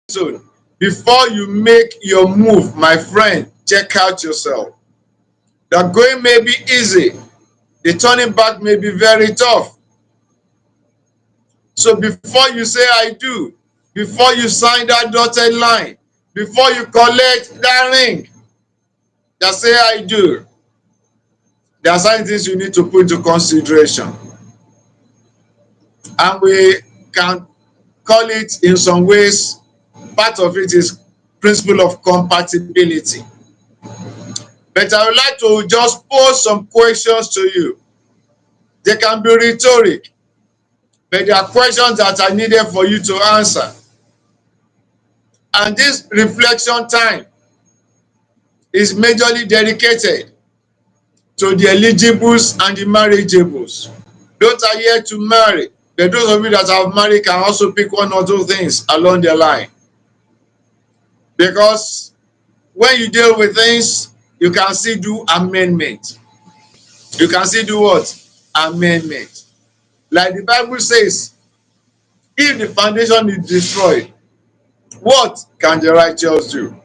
zone. Before you make your move, my friend, check out yourself. The going may be easy. The turning back may be very tough. So before you say I do, before you sign that dotted line, before you collect that ring, just say I do. There are certain things you need to put into consideration. And we can call it in some ways, part of it is principle of compatibility. But I would like to just pose some questions to you. They can be rhetoric, but there are questions that are needed for you to answer. And this reflection time is majorly dedicated to the eligibles and the marriageables. Those are here to marry, but those of you that have married can also pick one or two things along the line. Because when you deal with things, you can still do amendment. You can still do what? Amendment. Like the Bible says, if the foundation is destroyed, what can the righteous do?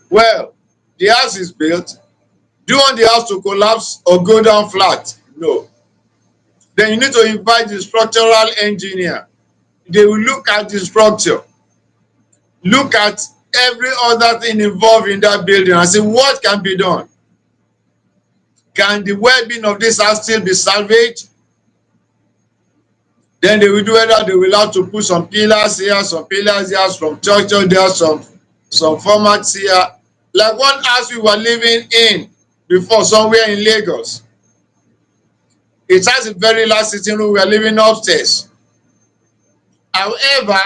Well, the house is built. Do you want the house to collapse or go down flat? No. Then you need to invite the structural engineer. They will look at the structure, look at every other thing involved in that building and say, what can be done? Can the well-being of this house still be salvaged? Then they will do whether they will have to put some pillars here, some pillars here, some structure there, some formats here. Like one house we were living in before, somewhere in Lagos. It has a very large sitting room. We are living upstairs. However,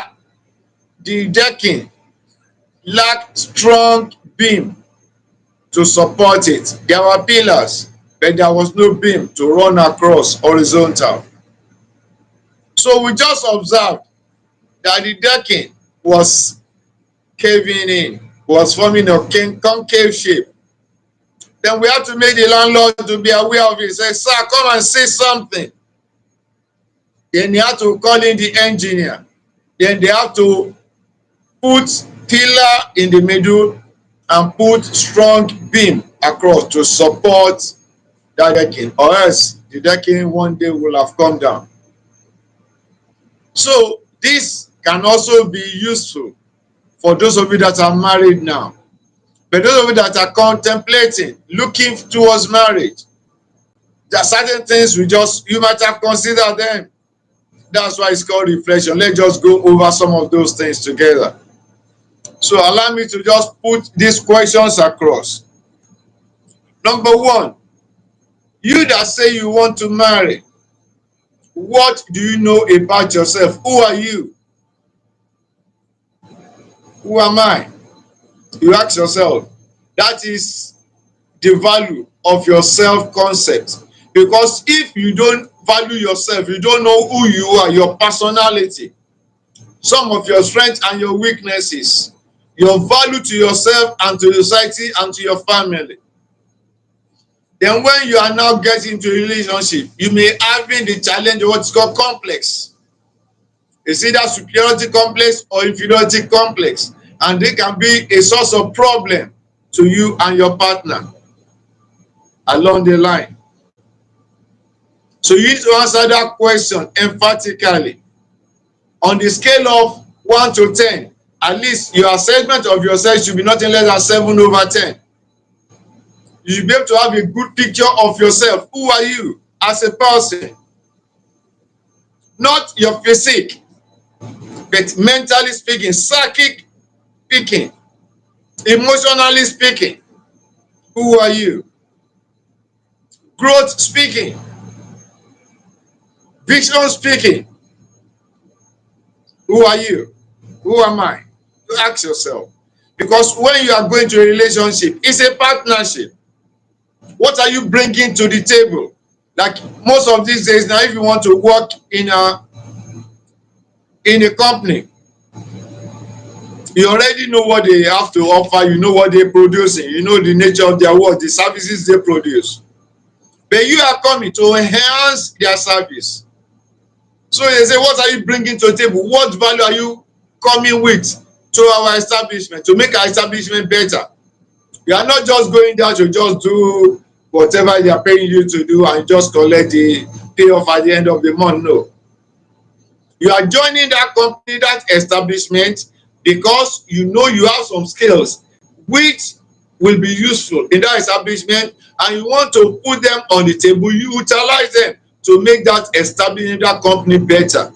the decking lacked strong beam to support it. There were pillars, but there was no beam to run across horizontal. So we just observed that the decking was caving in, was forming a concave shape. Then we had to make the landlord to be aware of it. Say, sir, come and say something. Then they had to call in the engineer. Then they have to put pillar in the middle and put strong beam across to support that decking, or else the decking one day will have come down. So this can also be useful for those of you that are married now. But those of you that are contemplating, looking towards marriage, there are certain things you might have considered them. That's why it's called reflection. Let's just go over some of those things together. So allow me to just put these questions across. Number one, you that say you want to marry, what do you know about yourself? Who are you? Who am I? You ask yourself. That is the value of your self-concept. Because if you don't value yourself, you don't know who you are, your personality, some of your strengths and your weaknesses, your value to yourself and to society and to your family. Then when you are now getting into a relationship, you may have the challenge of what's called complex. It's either superiority complex or inferiority complex. And they can be a source of problem to you and your partner along the line. So you need to answer that question emphatically. On the scale of 1 to 10, at least your assessment of yourself should be nothing less than 7 over 10. You should be able to have a good picture of yourself. Who are you as a person? Not your physique, but mentally speaking, psychic speaking, emotionally speaking. Who are you? Growth speaking, vision speaking. Who are you? Who am I? You ask yourself. Because when you are going to a relationship, it's a partnership. What are you bringing to the table? Like most of these days now, if you want to work in a company, you already know what they have to offer, you know what they're producing, you know the nature of their work, the services they produce. But you are coming to enhance their service. So they say, what are you bringing to the table? What value are you coming with to our establishment, to make our establishment better. You are not just going there to just do whatever they are paying you to do and just collect the payoff at the end of the month. No. You are joining that company, that establishment, because you know you have some skills which will be useful in that establishment, and you want to put them on the table. You utilize them to make that establishment, that company better,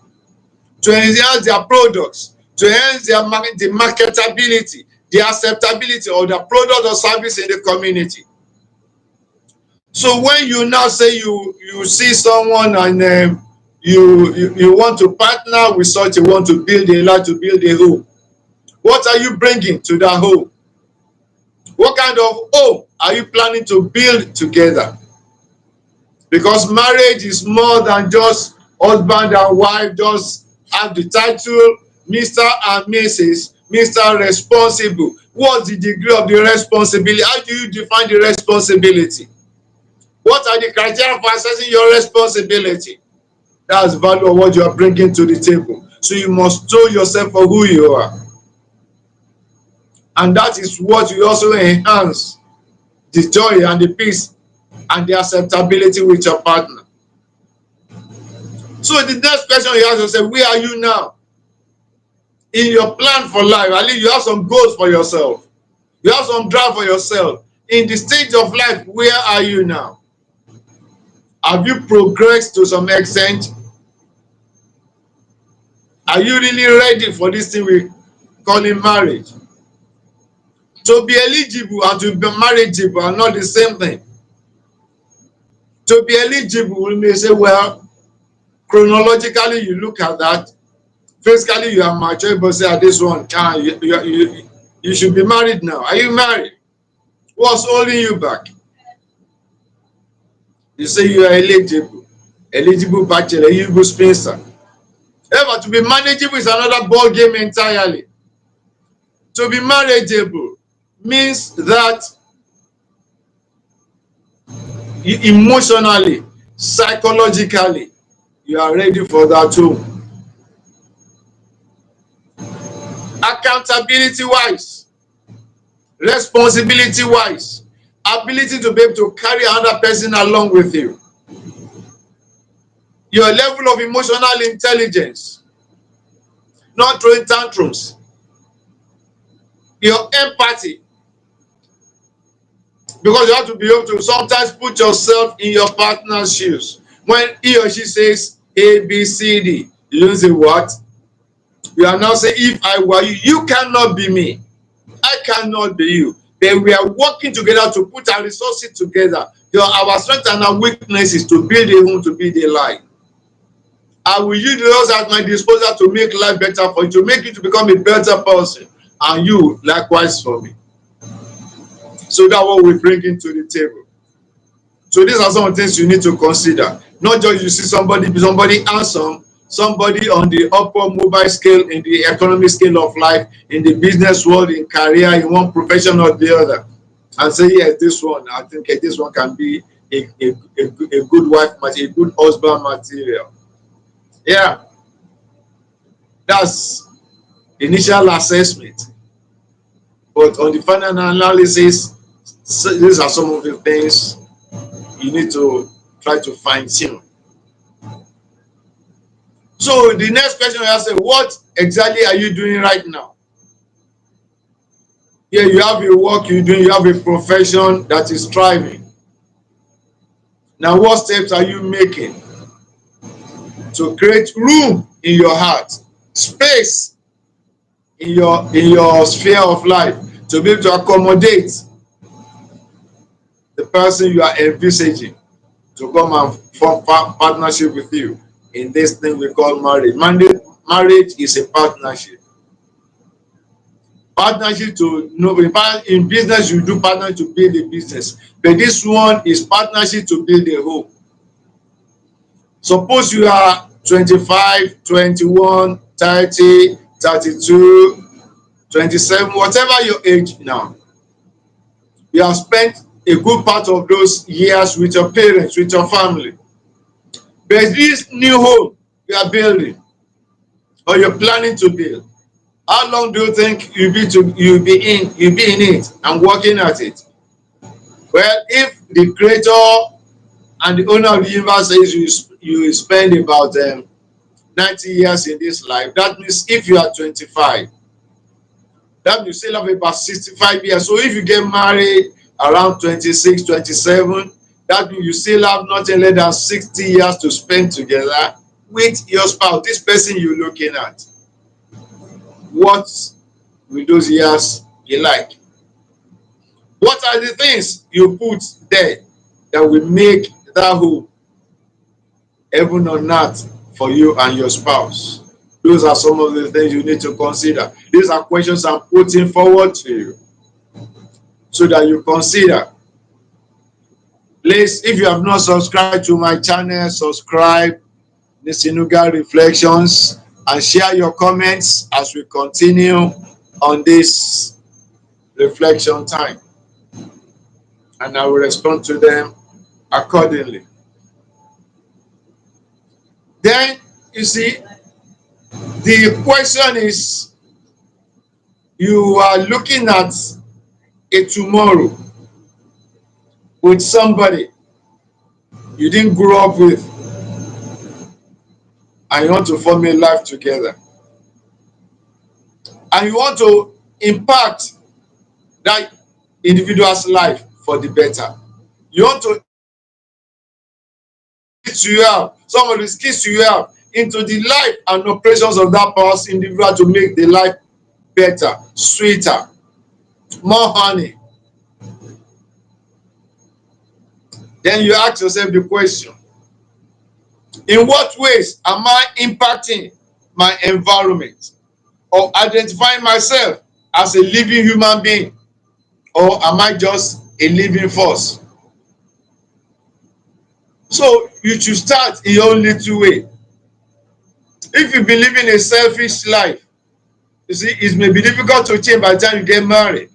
to enhance their products, to enhance their the marketability, the acceptability of the product or service in the community. So when you now say you see someone and you want to partner with such, you want to build a life, to build a home, what are you bringing to that home? What kind of home are you planning to build together? Because marriage is more than just husband and wife, just have the title Mr. and Mrs. Mr. Responsible. What's the degree of the responsibility? How do you define the responsibility? What are the criteria for assessing your responsibility? That's the value of what you are bringing to the table. So you must know yourself for who you are. And that is what will also enhance the joy and the peace and the acceptability with your partner. So the next question you have to say, where are you now? In your plan for life, at least you have some goals for yourself. You have some drive for yourself. In the stage of life, where are you now? Have you progressed to some extent? Are you really ready for this thing we call in marriage? To be eligible and to be marriageable are not the same thing. To be eligible, we may say, well, chronologically you look at that. Physically you are mature, but say, this one, you should be married now. Are you married? What's holding you back? You say you are eligible. Eligible bachelor, eligible spinster. However, to be manageable is another ball game entirely. To be marriageable means that you emotionally, psychologically, you are ready for that too. Accountability wise, responsibility wise, ability to be able to carry another person along with you. Your level of emotional intelligence, not throwing tantrums. Your empathy, because you have to be able to sometimes put yourself in your partner's shoes. When he or she says A, B, C, D, you don't say what? You are now saying, if I were you, you cannot be me. I cannot be you. Then we are working together to put our resources together. Our strength and our weaknesses to build a home, to build a life. I will use those at my disposal to make life better for you, to make you to become a better person, and you likewise for me. So that's what we bring into the table. So these are some of the things you need to consider. Not just you see somebody handsome, somebody on the upper mobile scale, in the economic scale of life, in the business world, in career, in one profession or the other, and say, yes, this one, I think this one can be a good wife, a good husband material. Yeah, that's initial assessment. But on the final analysis, these are some of the things you need to try to fine tune. So the next question I ask, what exactly are you doing right now? Yeah, you have a work you're doing, you have a profession that is thriving. Now, what steps are you making to create room in your heart, space in your sphere of life, to be able to accommodate the person you are envisaging to come and form partnership with you in this thing we call marriage. Marriage is a partnership. Partnership to know, in business you do partnership to build a business, but this one is partnership to build a home. Suppose you are 25, 21, 30, 32, 27, whatever your age now. You have spent a good part of those years with your parents, with your family. But this new home you are building or you're planning to build, How long do you think you'll be in it and working at it? Well, if the creator and the owner of the universe says you spend about 90 years in this life, that means if you are 25, that means you still have about 65 years. So if you get married around 26, 27, that means you still have nothing less than 60 years to spend together with your spouse, this person you're looking at. What will those years be like? What are the things you put there that will make that home heaven on earth for you and your spouse? Those are some of the things you need to consider. These are questions I'm putting forward to you so that you consider. Please, if you have not subscribed to my channel, subscribe, Nisinuga Reflections, and share your comments as we continue on this reflection time. And I will respond to them accordingly. Then, you see, the question is, you are looking at a tomorrow with somebody you didn't grow up with, and you want to form a life together. And you want to impact that individual's life for the better. You want to have some of the skills you have into the life and operations of that person individual to make the life better, sweeter, more honey. Then you ask yourself the question, in what ways am I impacting my environment or identifying myself as a living human being, or am I just a living force? So you should start in your own little way. If you've been living a selfish life, you see, it may be difficult to change by the time you get married.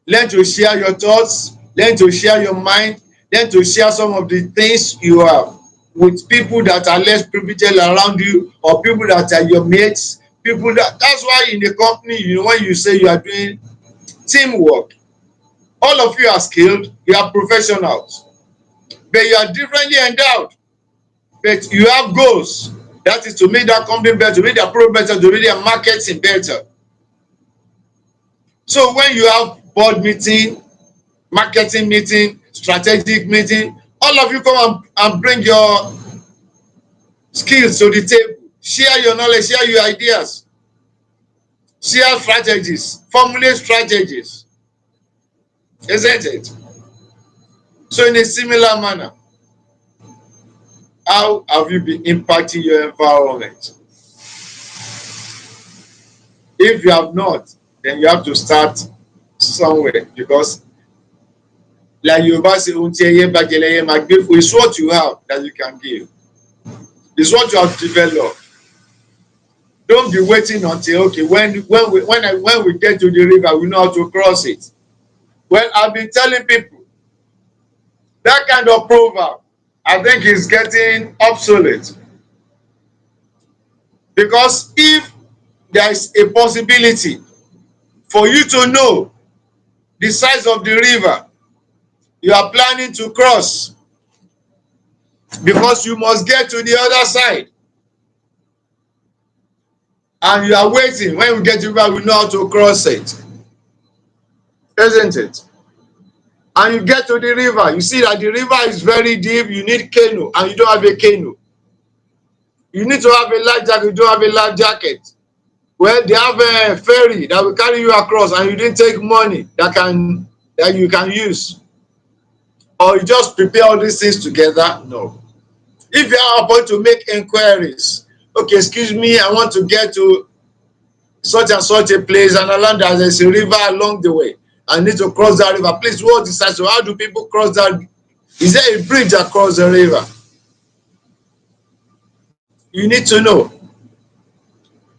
Learn to share your thoughts, learn to share your mind, learn to share some of the things you have with people that are less privileged around you, or people that are your mates, people that's why in the company, you know, when you say you are doing teamwork, all of you are skilled, you are professionals, but you are differently endowed, but you have goals. That is to make that company better, to make their product better, to make their marketing better. So when you have board meeting, marketing meeting, strategic meeting, all of you come and bring your skills to the table. Share your knowledge, share your ideas, share strategies, formulate strategies. Isn't it? So in a similar manner, how have you been impacting your environment? If you have not, then you have to start somewhere, because like Yoruba say, it's what you have that you can give. It's what you have developed. Don't be waiting until, okay, when we get to the river, we know how to cross it. Well, I've been telling people that kind of proverb, I think, is getting obsolete. Because if there is a possibility for you to know the size of the river you are planning to cross, because you must get to the other side, and you are waiting, when we get to the river, we know how to cross it. Isn't it? And you get to the river, you see that the river is very deep, you need canoe, and you don't have a canoe. You need to have a life jacket, you don't have a life jacket. Well, they have a ferry that will carry you across, and you didn't take money that you can use. Or you just prepare all these things together? No. If you are about to make inquiries, okay, excuse me, I want to get to such and such a place, and along that there's a river along the way. I need to cross that river. Please, what decides? So how do people cross that? Is there a bridge across the river? You need to know.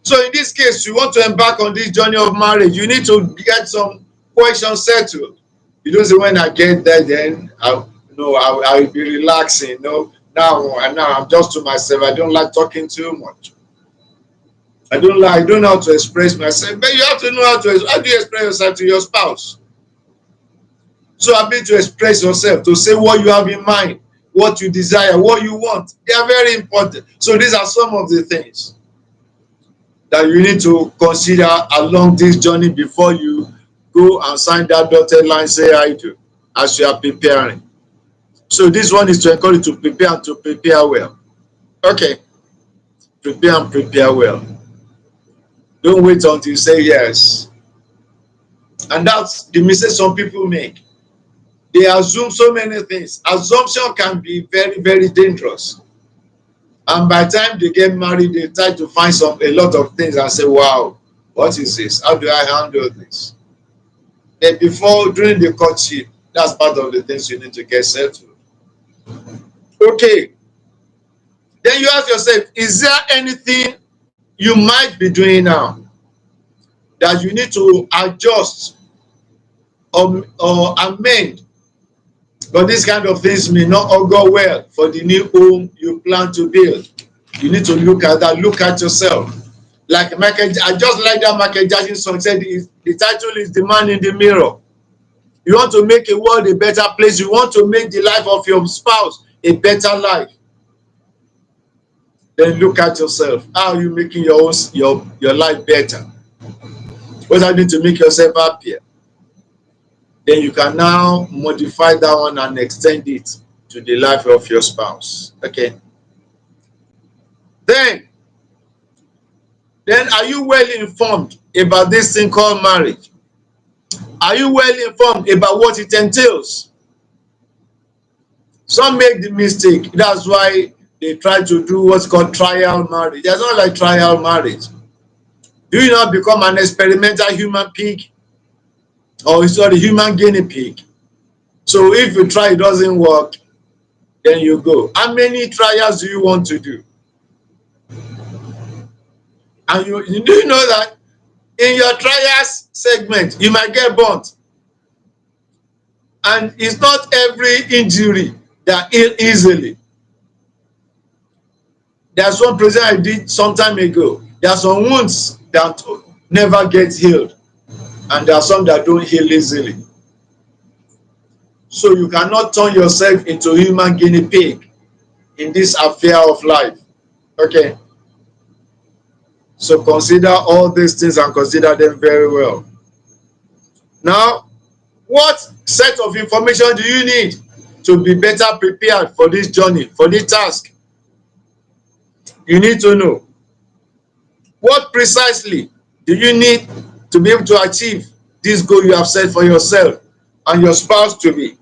So in this case, you want to embark on this journey of marriage, you need to get some questions settled. You don't say, when I get there, then I will be relaxing. No, now I'm just to myself. I don't like talking too much. I don't lie, I don't know how to express myself. But you have to know how do you express yourself to your spouse? So I mean to express yourself, to say what you have in mind, what you desire, what you want. They are very important. So these are some of the things that you need to consider along this journey before you go and sign that dotted line, say I do, as you are preparing. So this one is to encourage you to prepare and to prepare well. Okay. Prepare and prepare well. Don't wait until you say yes. And that's the mistake some people make. They assume so many things. Assumption can be very, very dangerous. And by the time they get married, they try to find a lot of things and say, wow, what is this? How do I handle this? Then before, during the courtship, that's part of the things you need to get settled. Okay. Then you ask yourself, is there anything you might be doing now that you need to adjust or amend? But these kind of things may not all go well for the new home you plan to build. You need to look at that, look at yourself. Like Michael, I just like that Michael Jackson song said, the title is The Man in the Mirror. You want to make a world a better place. You want to make the life of your spouse a better life. Then look at yourself. How are you making your life better? What are you doing to make yourself happier? Then you can now modify that one and extend it to the life of your spouse. Okay. Then are you well informed about this thing called marriage? Are you well informed about what it entails? Some make the mistake. That's why they try to do what's called trial marriage. There's not like trial marriage. Do you not become an experimental human pig? Or sorry, human guinea pig? So if you try, it doesn't work, then you go. How many trials do you want to do? And you do know that in your trials segment, you might get burnt. And it's not every injury that heals easily. There's one present I did some time ago. There are some wounds that never get healed. And there are some that don't heal easily. So you cannot turn yourself into a human guinea pig in this affair of life. Okay. So consider all these things and consider them very well. Now, what set of information do you need to be better prepared for this journey, for this task? You need to know what precisely do you need to be able to achieve this goal you have set for yourself and your spouse to be.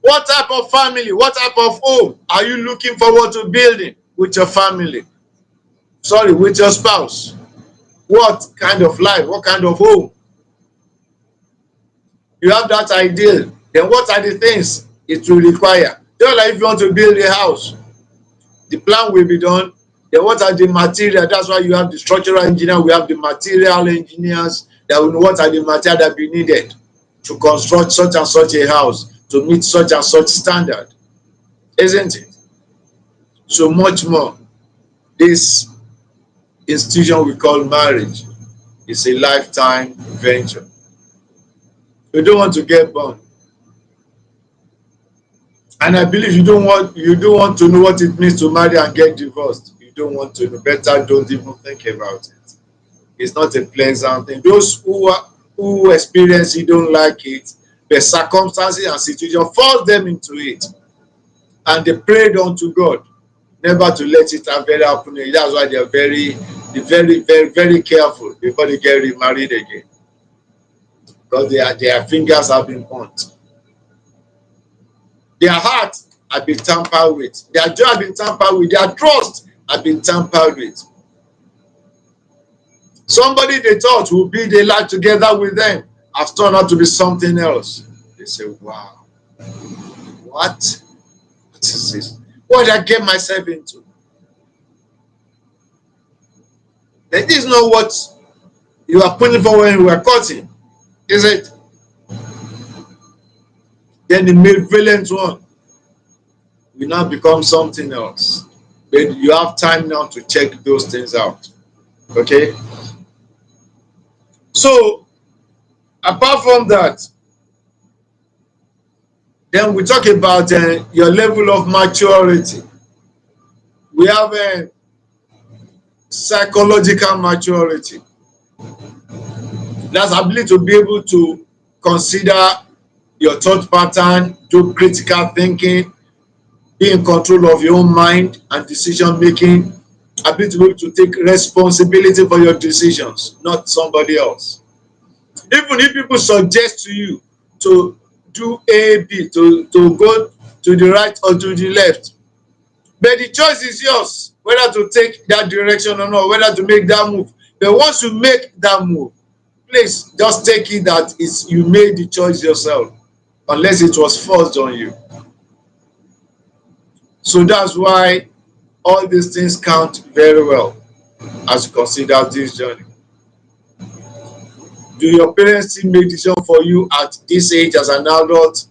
What type of family, what type of home are you looking forward to building with your family? Sorry, with your spouse. What kind of life, what kind of home? You have that idea, then what are the things it will require? Just like if you want to build a house, the plan will be done. Then what are the materials? That's why you have the structural engineer, we have the material engineers that will know what are the materials that be needed to construct such and such a house, to meet such and such standard. Isn't it? So much more. This institution we call marriage is a lifetime venture. You don't want to get burned. And I believe you don't want to know what it means to marry and get divorced. You don't want to know. Better don't even think about it. It's not a pleasant thing. Those who experience it don't like it, the circumstances and situation force them into it. And they prayed unto God never to let it happen. That's why they're very, very careful before they get remarried again. Because their fingers have been burnt. Their heart have been tampered with. Their joy have been tampered with. Their trust have been tampered with. Somebody they thought would build a life together with them has turned out to be something else. They say, wow, what is this? What did I get myself into? That is not what you are putting for when you were cutting, is it? Then the malevolent one will now become something else. But you have time now to check those things out. Okay. So apart from that, then we talk about your level of maturity. We have psychological maturity. That's ability to be able to consider your thought pattern, do critical thinking, be in control of your own mind and decision making, ability to be able to take responsibility for your decisions, not somebody else. Even if people suggest to you to do A, B, to go to the right or to the left, but the choice is yours, whether to take that direction or not, whether to make that move. But once you make that move, please just take it that it's you made the choice yourself, unless it was forced on you. So that's why all these things count very well as you consider this journey. Do your parents still make decision for you at this age as an adult,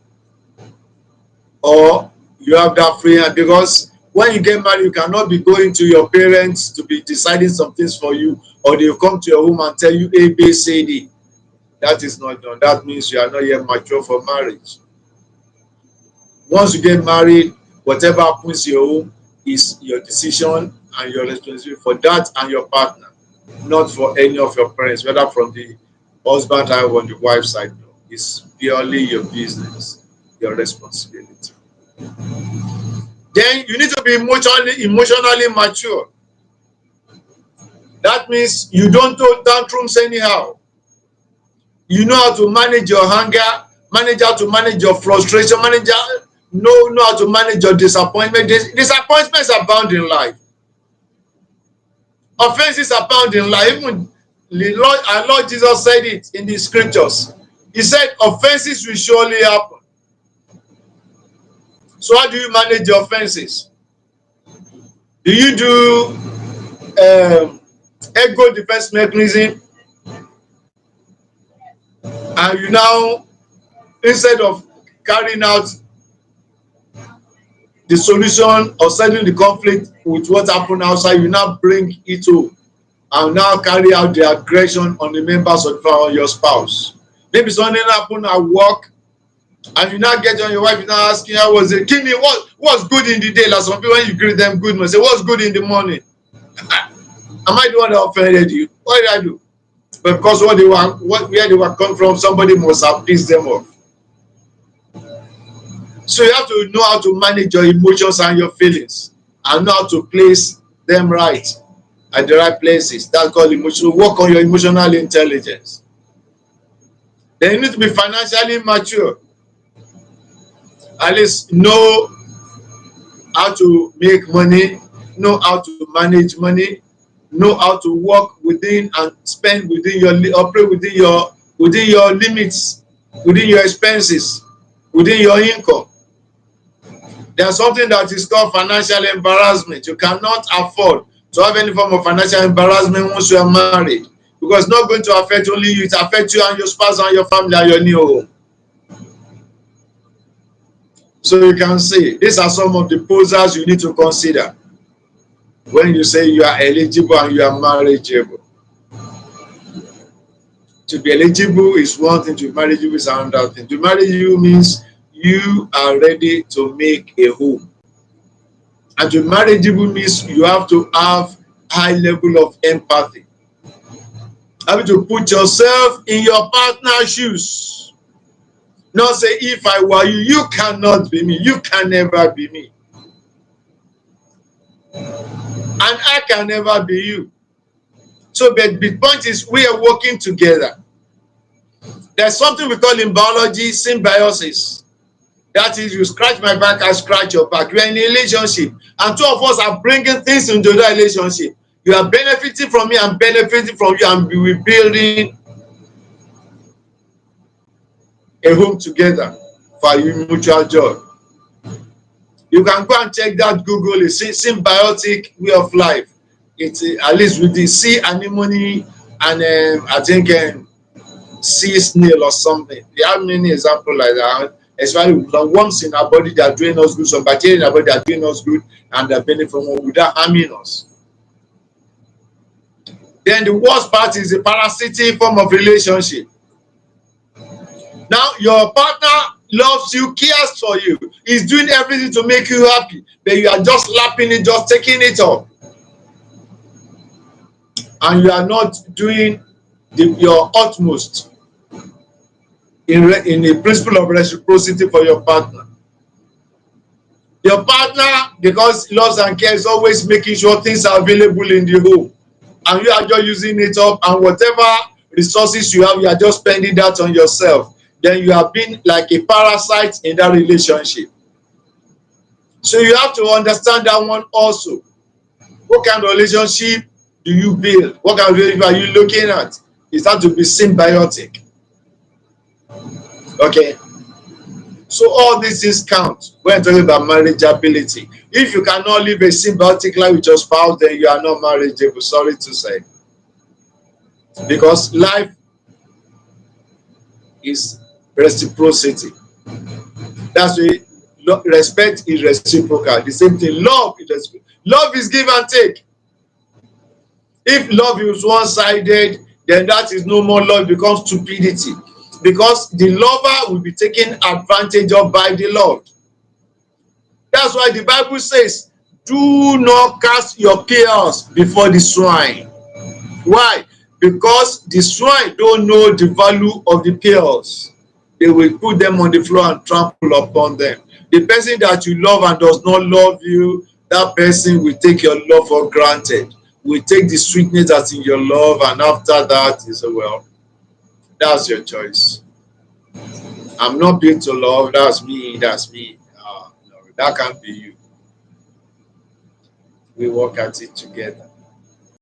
or you have that free hand? Because when you get married, you cannot be going to your parents to be deciding some things for you, or they'll come to your home and tell you A, B, C, D. That is not done. That means you are not yet mature for marriage. Once you get married, whatever happens in your home is your decision and your responsibility for that and your partner, not for any of your parents, whether from the husband side or the wife side. No, it's purely your business, your responsibility. Then you need to be emotionally mature. That means you don't throw tantrums anyhow. You know how to manage your anger, manage how to manage your frustration, know how to manage your disappointment. Disappointments are bound in life. Offenses are bound in life. Even our Lord Jesus said it in the scriptures. He said offenses will surely happen. So how do you manage your offenses? Do you do ego defense mechanism, and you now, instead of carrying out the solution or settling the conflict with what happened outside, you now bring it home and now carry out the aggression on the members of the family, on your spouse? Maybe something happened at work and you now get on your wife, you now asking how was it? Give me what's good in the day. Like some people, when you greet them good, say what's good in the morning. Am I the one that offended you? What did I do? But because where they were coming from, somebody must have pissed them off. So you have to know how to manage your emotions and your feelings, and know how to place them right at the right places. That's called emotional. Work on your emotional intelligence. Then you need to be financially mature. At least know how to make money, know how to manage money, know how to work within and spend within your, operate within your limits, within your expenses, within your income. There's something that is called financial embarrassment. You cannot afford to have any form of financial embarrassment once you are married, because it's not going to affect only you, it affects you and your spouse and your family and your new home. So you can see these are some of the posers you need to consider when you say you are eligible and you are marriageable. To be eligible is one thing, to be marriageable is another thing. To marry you means you are ready to make a home. And to be marriageable means you have to have high level of empathy. Having to put yourself in your partner's shoes. Not say, if I were you, you cannot be me. You can never be me. And I can never be you. So the point is, we are working together. There's something we call in biology symbiosis. That is, you scratch my back, I scratch your back. We are in a relationship, and two of us are bringing things into that relationship. You are benefiting from me, I'm benefiting from you, and we are building a home together for your mutual joy. You can go and check that Google, it's symbiotic way of life. It's at least with the sea anemone and I think sea snail or something. They have many examples like that. Especially some worms in our body that are doing us good, some bacteria in our body that are doing us good, and they're benefiting from us without harming us. Then the worst part is the parasitic form of relationship. Now your partner loves you, cares for you, is doing everything to make you happy, but you are just lapping it, just taking it up, and you are not doing your utmost in the principle of reciprocity for your partner. Your partner, because he loves and cares, is always making sure things are available in the home, and you are just using it up, and whatever resources you have, you are just spending that on yourself. Then you have been like a parasite in that relationship. So you have to understand that one also. What kind of relationship do you build? What kind of relationship are you looking at? Is that to be symbiotic? Okay. So all these things count when talking about marriageability. If you cannot live a symbiotic life with your spouse, then you are not marriageable. Sorry to say. Because life is reciprocity. That's why respect is reciprocal. The same thing, love is reciprocal. Love is give and take. If love is one-sided, then that is no more love, it becomes stupidity. Because the lover will be taken advantage of by the Lord. That's why the Bible says, do not cast your pearls before the swine. Why? Because the swine don't know the value of the pearls. They will put them on the floor and trample upon them. The person that you love and does not love you, that person will take your love for granted. Will take the sweetness that's in your love, and after that is, well, that's your choice. I'm not built to love, that's me, that's me. No, that can't be you. We work at it together.